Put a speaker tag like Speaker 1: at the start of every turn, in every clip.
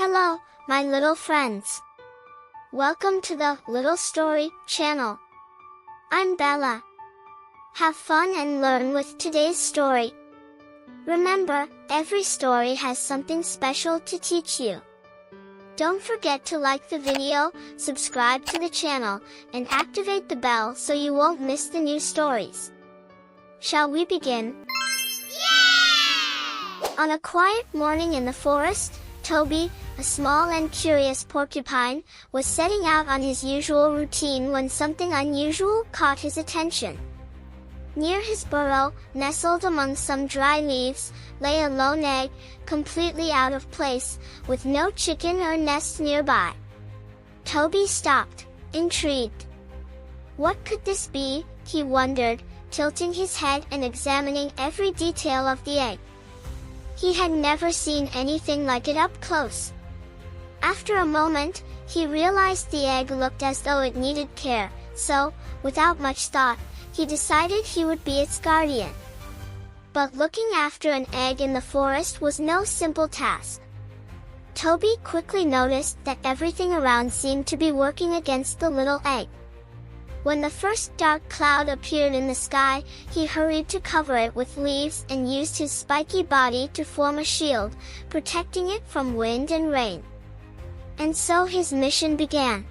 Speaker 1: Hello, my little friends. Welcome to the Littlestory channel. I'm Bella. Have fun and learn with today's story. Remember, every story has something special to teach you. Don't forget to like the video, subscribe to the channel, and activate the bell so you won't miss the new stories. Shall we begin? Yay! On a quiet morning in the forest, Toby, a small and curious porcupine, was setting out on his usual routine when something unusual caught his attention. Near his burrow, nestled among some dry leaves, lay a lone egg, completely out of place, with no chicken or nest nearby. Toby stopped, intrigued. What could this be, he wondered, tilting his head and examining every detail of the egg. He had never seen anything like it up close. After a moment, he realized the egg looked as though it needed care, so, without much thought, he decided he would be its guardian. But looking after an egg in the forest was no simple task. Toby quickly noticed that everything around seemed to be working against the little egg. When the first dark cloud appeared in the sky, he hurried to cover it with leaves and used his spiky body to form a shield, protecting it from wind and rain. And so his mission began.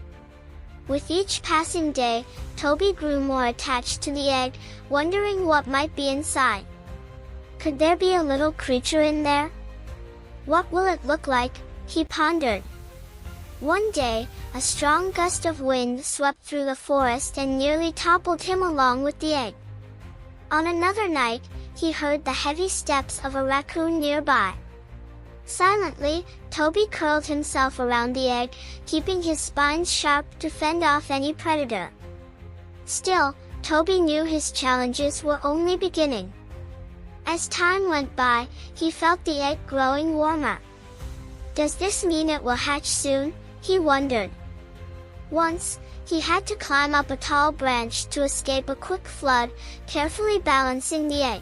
Speaker 1: With each passing day, Toby grew more attached to the egg, wondering what might be inside. Could there be a little creature in there? What will it look like? He pondered. One day, a strong gust of wind swept through the forest and nearly toppled him along with the egg. On another night, he heard the heavy steps of a raccoon nearby. Silently, Toby curled himself around the egg, keeping his spines sharp to fend off any predator. Still, Toby knew his challenges were only beginning. As time went by, he felt the egg growing warmer. Does this mean it will hatch soon? He wondered. Once, he had to climb up a tall branch to escape a quick flood, carefully balancing the egg.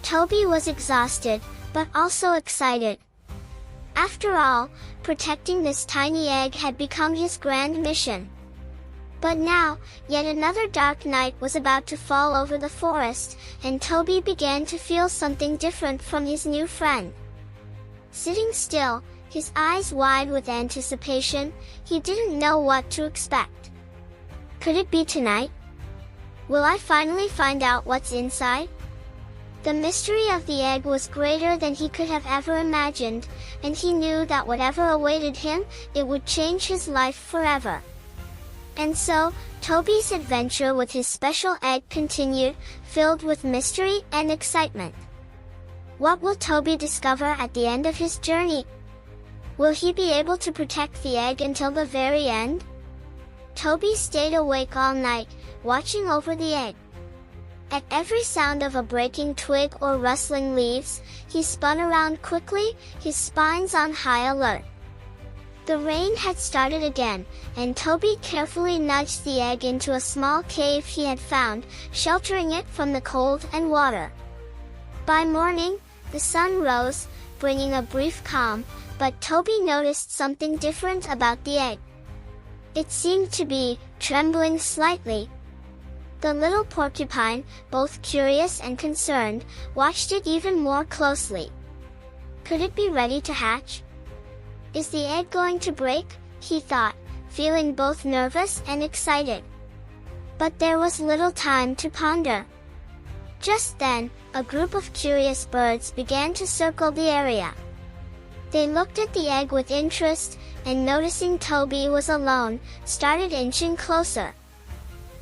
Speaker 1: Toby was exhausted, but also excited. After all, protecting this tiny egg had become his grand mission. But now, yet another dark night was about to fall over the forest, and Toby began to feel something different from his new friend. Sitting still, his eyes wide with anticipation, he didn't know what to expect. Could it be tonight? Will I finally find out what's inside? The mystery of the egg was greater than he could have ever imagined, and he knew that whatever awaited him, it would change his life forever. And so, Toby's adventure with his special egg continued, filled with mystery and excitement. What will Toby discover at the end of his journey? Will he be able to protect the egg until the very end? Toby stayed awake all night, watching over the egg. At every sound of a breaking twig or rustling leaves, he spun around quickly, his spines on high alert. The rain had started again, and Toby carefully nudged the egg into a small cave he had found, sheltering it from the cold and water. By morning, the sun rose, bringing a brief calm, but Toby noticed something different about the egg. It seemed to be trembling slightly. The little porcupine, both curious and concerned, watched it even more closely. Could it be ready to hatch? Is the egg going to break? He thought, feeling both nervous and excited. But there was little time to ponder. Just then, a group of curious birds began to circle the area. They looked at the egg with interest, and noticing Toby was alone, started inching closer.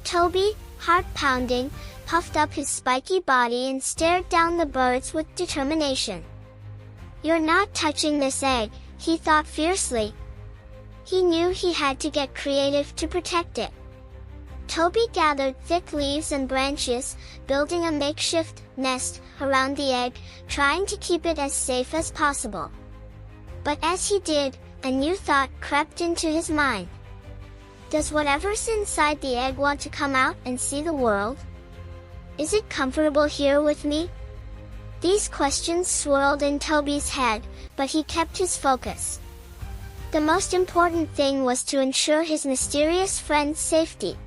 Speaker 1: Toby, heart pounding, puffed up his spiky body and stared down the birds with determination. "You're not touching this egg," he thought fiercely. He knew he had to get creative to protect it. Toby gathered thick leaves and branches, building a makeshift nest around the egg, trying to keep it as safe as possible. But as he did, a new thought crept into his mind. Does whatever's inside the egg want to come out and see the world? Is it comfortable here with me? These questions swirled in Toby's head, but he kept his focus. The most important thing was to ensure his mysterious friend's safety.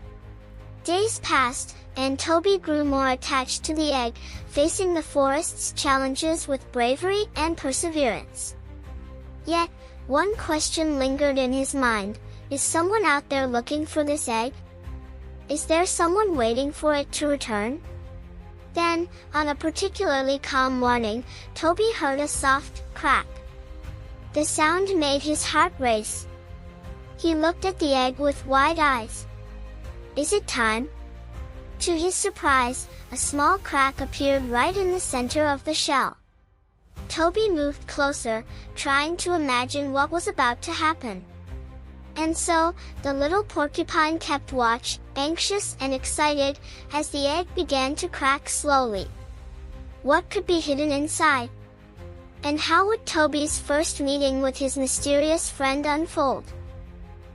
Speaker 1: Days passed, and Toby grew more attached to the egg, facing the forest's challenges with bravery and perseverance. Yet, one question lingered in his mind: is someone out there looking for this egg? Is there someone waiting for it to return? Then, on a particularly calm morning, Toby heard a soft crack. The sound made his heart race. He looked at the egg with wide eyes. Is it time? To his surprise, a small crack appeared right in the center of the shell. Toby moved closer, trying to imagine what was about to happen. And so, the little porcupine kept watch, anxious and excited, as the egg began to crack slowly. What could be hidden inside? And how would Toby's first meeting with his mysterious friend unfold?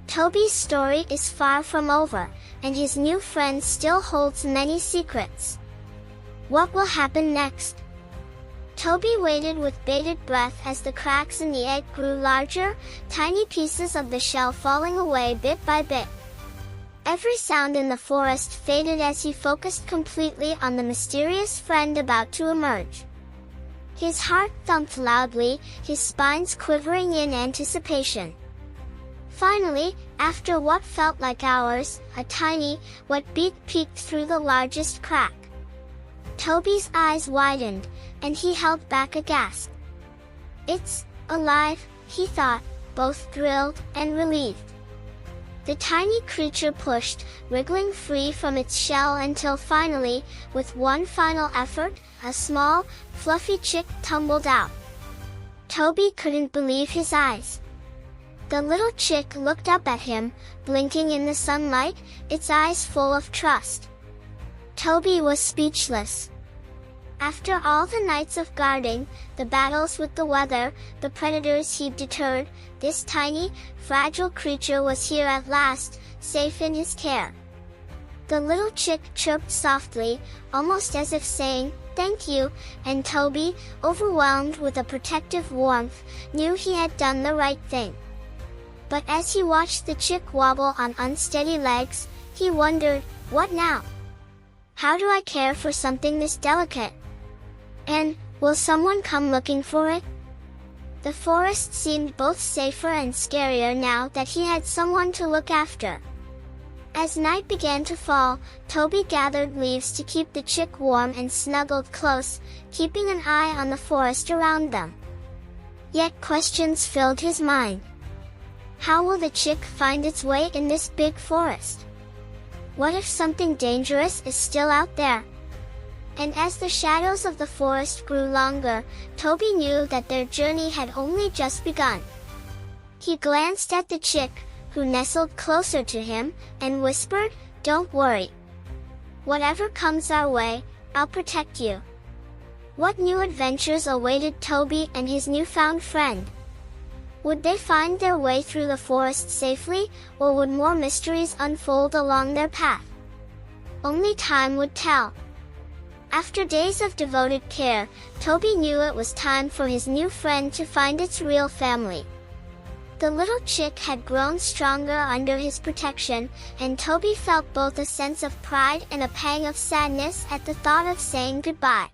Speaker 1: Toby's story is far from over, and his new friend still holds many secrets. What will happen next? Toby waited with bated breath as the cracks in the egg grew larger, tiny pieces of the shell falling away bit by bit. Every sound in the forest faded as he focused completely on the mysterious friend about to emerge. His heart thumped loudly, his spines quivering in anticipation. Finally, after what felt like hours, a tiny, wet beak peeked through the largest crack. Toby's eyes widened, and he held back a gasp. It's alive, he thought, both thrilled and relieved. The tiny creature pushed, wriggling free from its shell until finally, with one final effort, a small, fluffy chick tumbled out. Toby couldn't believe his eyes. The little chick looked up at him, blinking in the sunlight, its eyes full of trust. Toby was speechless. After all the nights of guarding, the battles with the weather, the predators he'd deterred, this tiny, fragile creature was here at last, safe in his care. The little chick chirped softly, almost as if saying, "Thank you," and Toby, overwhelmed with a protective warmth, knew he had done the right thing. But as he watched the chick wobble on unsteady legs, he wondered, what now? How do I care for something this delicate? And, will someone come looking for it? The forest seemed both safer and scarier now that he had someone to look after. As night began to fall, Toby gathered leaves to keep the chick warm and snuggled close, keeping an eye on the forest around them. Yet questions filled his mind. How will the chick find its way in this big forest? What if something dangerous is still out there? And as the shadows of the forest grew longer, Toby knew that their journey had only just begun. He glanced at the chick, who nestled closer to him, and whispered, "Don't worry. Whatever comes our way, I'll protect you." What new adventures awaited Toby and his newfound friend? Would they find their way through the forest safely, or would more mysteries unfold along their path? Only time would tell. After days of devoted care, Toby knew it was time for his new friend to find its real family. The little chick had grown stronger under his protection, and Toby felt both a sense of pride and a pang of sadness at the thought of saying goodbye.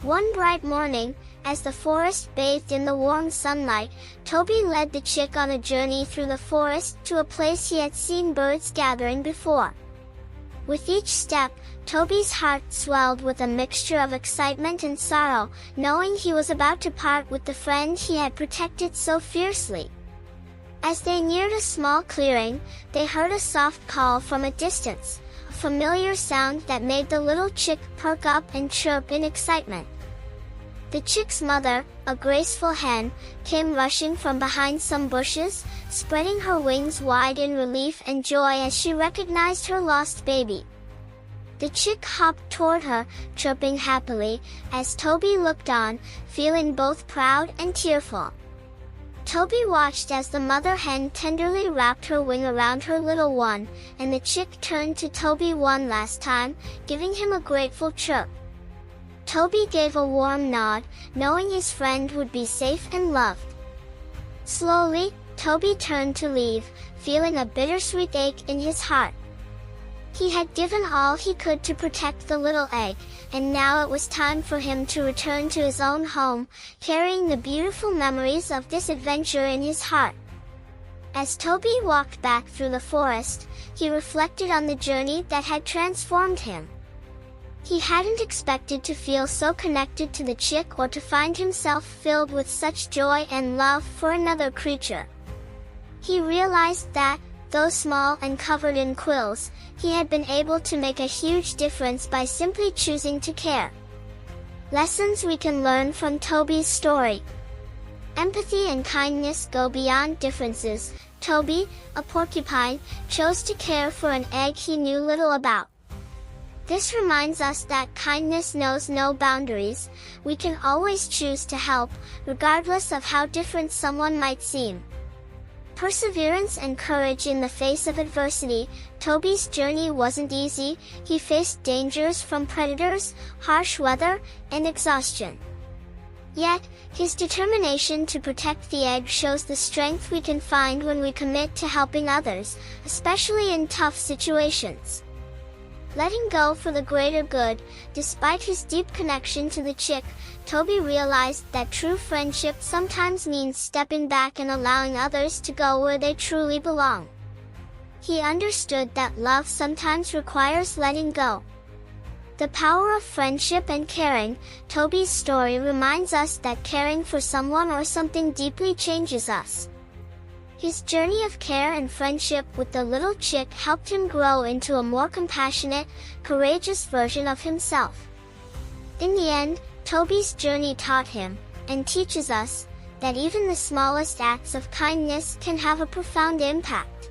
Speaker 1: One bright morning, as the forest bathed in the warm sunlight, Toby led the chick on a journey through the forest to a place he had seen birds gathering before. With each step, Toby's heart swelled with a mixture of excitement and sorrow, knowing he was about to part with the friend he had protected so fiercely. As they neared a small clearing, they heard a soft call from a distance, a familiar sound that made the little chick perk up and chirp in excitement. The chick's mother, a graceful hen, came rushing from behind some bushes, spreading her wings wide in relief and joy as she recognized her lost baby. The chick hopped toward her, chirping happily, as Toby looked on, feeling both proud and tearful. Toby watched as the mother hen tenderly wrapped her wing around her little one, and the chick turned to Toby one last time, giving him a grateful chirp. Toby gave a warm nod, knowing his friend would be safe and loved. Slowly, Toby turned to leave, feeling a bittersweet ache in his heart. He had given all he could to protect the little egg, and now it was time for him to return to his own home, carrying the beautiful memories of this adventure in his heart. As Toby walked back through the forest, he reflected on the journey that had transformed him. He hadn't expected to feel so connected to the chick or to find himself filled with such joy and love for another creature. He realized that, though small and covered in quills, he had been able to make a huge difference by simply choosing to care. Lessons we can learn from Toby's story. Empathy and kindness go beyond differences. Toby, a porcupine, chose to care for an egg he knew little about. This reminds us that kindness knows no boundaries. We can always choose to help, regardless of how different someone might seem. Perseverance and courage in the face of adversity. Toby's journey wasn't easy. He faced dangers from predators, harsh weather, and exhaustion. Yet, his determination to protect the egg shows the strength we can find when we commit to helping others, especially in tough situations. Letting go for the greater good. Despite his deep connection to the chick, Toby realized that true friendship sometimes means stepping back and allowing others to go where they truly belong. He understood that love sometimes requires letting go. The power of friendship and caring. Toby's story reminds us that caring for someone or something deeply changes us. His journey of care and friendship with the little chick helped him grow into a more compassionate, courageous version of himself. In the end, Toby's journey taught him, and teaches us, that even the smallest acts of kindness can have a profound impact.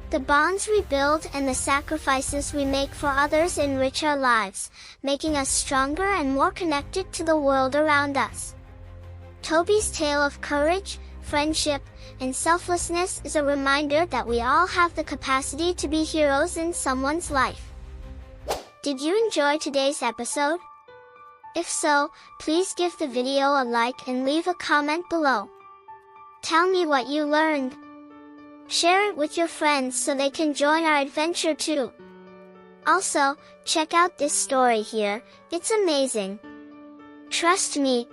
Speaker 1: The bonds we build and the sacrifices we make for others enrich our lives, making us stronger and more connected to the world around us. Toby's tale of courage, friendship, and selflessness is a reminder that we all have the capacity to be heroes in someone's life. Did you enjoy today's episode? If so, please give the video a like and leave a comment below. Tell me what you learned. Share it with your friends so they can join our adventure too. Also, check out this story here, it's amazing. Trust me,